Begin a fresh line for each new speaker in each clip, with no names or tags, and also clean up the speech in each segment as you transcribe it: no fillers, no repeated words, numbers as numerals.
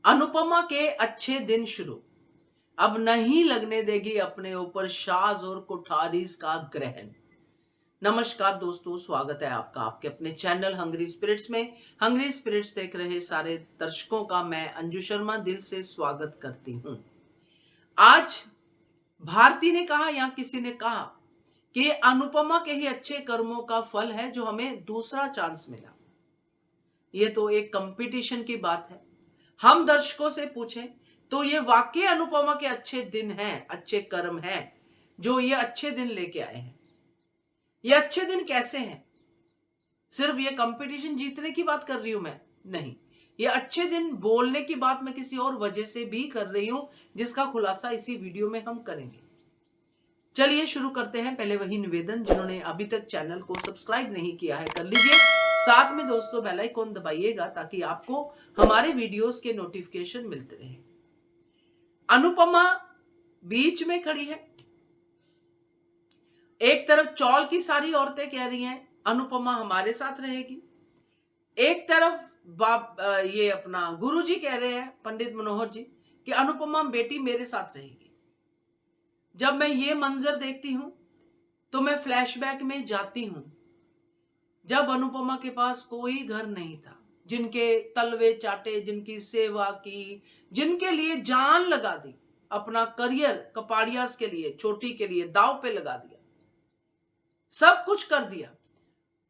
अनुपमा के अच्छे दिन शुरू, अब नहीं लगने देगी अपने ऊपर शाज और कोठारीज का ग्रहण। नमस्कार दोस्तों, स्वागत है आपका आपके अपने चैनल हंग्री स्पिरिट्स में। हंग्री स्पिरिट्स देख रहे सारे दर्शकों का मैं अंजू शर्मा दिल से स्वागत करती हूं। आज भारती ने कहा या किसी ने कहा कि अनुपमा के ही अच्छे कर्मों का फल है जो हमें दूसरा चांस मिला। ये तो एक कंपटीशन की बात है। हम दर्शकों से पूछें तो ये वाकई अनुपमा के अच्छे दिन हैं, अच्छे कर्म हैं जो ये अच्छे दिन लेके आए हैं। ये अच्छे दिन कैसे हैं? सिर्फ ये कंपटीशन जीतने की बात कर रही हूं मैं? नहीं, ये अच्छे दिन बोलने की बात मैं किसी और वजह से भी कर रही हूं, जिसका खुलासा इसी वीडियो में हम करेंगे। चलिए शुरू करते हैं। पहले वही निवेदन, जिन्होंने अभी तक चैनल को सब्सक्राइब नहीं किया है कर लीजिए। साथ में दोस्तों बेल आइकन दबाइएगा ताकि आपको हमारे वीडियोस के नोटिफिकेशन मिलते रहे। अनुपमा बीच में खड़ी है। एक तरफ चौल की सारी औरतें कह रही हैं अनुपमा हमारे साथ रहेगी, एक तरफ ये अपना गुरुजी कह रहे हैं पंडित मनोहर जी कि अनुपमा बेटी मेरे साथ रहेगी। जब मैं ये मंजर देखती हूं तो मैं फ्लैशबैक में जाती हूं जब अनुपमा के पास कोई घर नहीं था, जिनके तलवे चाटे, जिनकी सेवा की, जिनके लिए जान लगा दी, अपना करियर कपाड़ियास के लिए, छोटी के लिए दांव पे लगा दिया, सब कुछ कर दिया।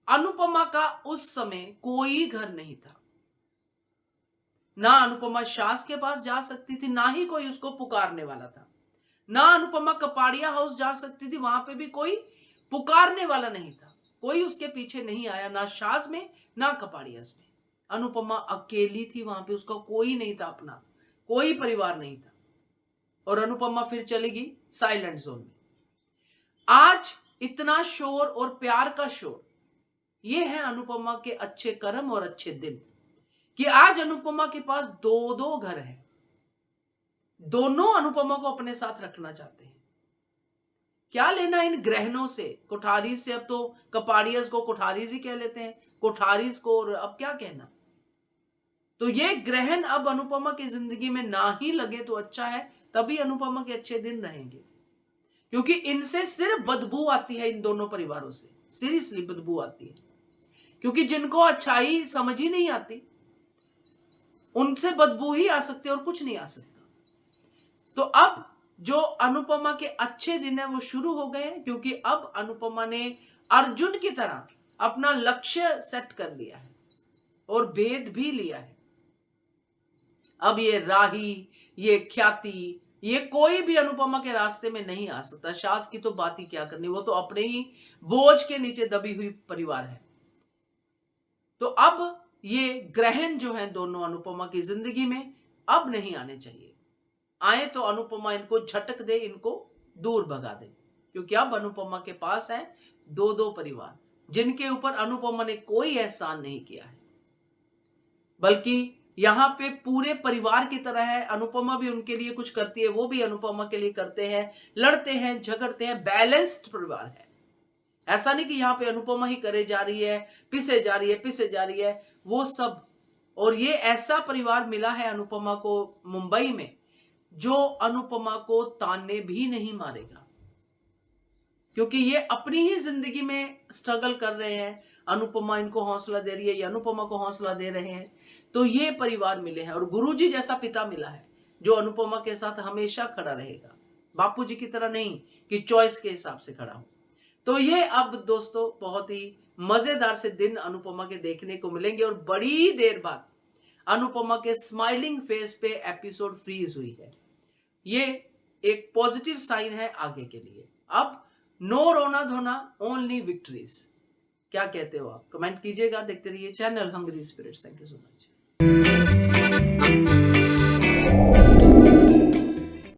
अनुपमा का उस समय कोई घर नहीं था। ना अनुपमा शास के पास जा सकती थी, ना ही कोई उसको पुकारने वाला था। ना अनुपमा कपाड़िया हाउस जा सकती थी, वहां पे भी कोई पुकारने वाला नहीं था। कोई उसके पीछे नहीं आया, ना शाज में ना कपाड़ियास में। अनुपमा अकेली थी वहां पे, उसका कोई नहीं था, अपना कोई परिवार नहीं था। और अनुपमा फिर चली गई साइलेंट जोन में। आज इतना शोर और प्यार का शोर, ये है अनुपमा के अच्छे कर्म और अच्छे दिन कि आज अनुपमा के पास दो घर है। दोनों अनुपमा को अपने साथ रखना चाहते हैं। क्या लेना इन ग्रहणों से, कोठारीज से? अब तो कपाड़ियस को कोठारीज ही कह लेते हैं, कोठारीज को, और अब क्या कहना। तो ये ग्रहण अब अनुपमा की जिंदगी में ना ही लगे तो अच्छा है, तभी अनुपमा के अच्छे दिन रहेंगे। क्योंकि इनसे सिर्फ बदबू आती है, इन दोनों परिवारों से सीरियसली बदबू आती है। क्योंकि जिनको अच्छाई समझ ही नहीं आती, उनसे बदबू ही आ सकती है और कुछ नहीं आ सकता। तो अब जो अनुपमा के अच्छे दिन है वो शुरू हो गए हैं, क्योंकि अब अनुपमा ने अर्जुन की तरह अपना लक्ष्य सेट कर लिया है और भेद भी लिया है। अब ये राही, ये ख्याति, ये कोई भी अनुपमा के रास्ते में नहीं आ सकता। शास की तो बात ही क्या करनी, वो तो अपने ही बोझ के नीचे दबी हुई परिवार है। तो अब ये ग्रहण जो है दोनों अनुपमा की जिंदगी में अब नहीं आने चाहिए। आए तो अनुपमा इनको झटक दे, इनको दूर भगा दे। क्योंकि अब अनुपमा के पास है दो परिवार, जिनके ऊपर अनुपमा ने कोई एहसान नहीं किया है, बल्कि यहां पे पूरे परिवार की तरह है। अनुपमा भी उनके लिए कुछ करती है, वो भी अनुपमा के लिए करते हैं, लड़ते हैं, झगड़ते हैं। बैलेंस्ड परिवार है। ऐसा नहीं कि यहाँ पे अनुपमा ही करे जा रही है, पिसे जा रही है, वो सब। और ये ऐसा परिवार मिला है अनुपमा को मुंबई में, जो अनुपमा को ताने भी नहीं मारेगा, क्योंकि ये अपनी ही जिंदगी में स्ट्रगल कर रहे हैं। अनुपमा इनको हौसला दे रही है, ये अनुपमा को हौसला दे रहे हैं। तो ये परिवार मिले हैं। और गुरुजी जैसा पिता मिला है जो अनुपमा के साथ हमेशा खड़ा रहेगा, बापूजी की तरह नहीं कि चॉइस के हिसाब से खड़ा हो। तो ये अब दोस्तों बहुत ही मजेदार से दिन अनुपमा के देखने को मिलेंगे। और बड़ी देर बाद अनुपमा के स्माइलिंग फेस पे एपिसोड फ्रीज हुई है। ये एक पॉजिटिव साइन है आगे के लिए। अब नो रोना धोना, ओनली विक्ट्रीज। क्या कहते हो आप? कमेंट कीजिएगा। देखते रहिए channel hungry spirits. Thank you so much.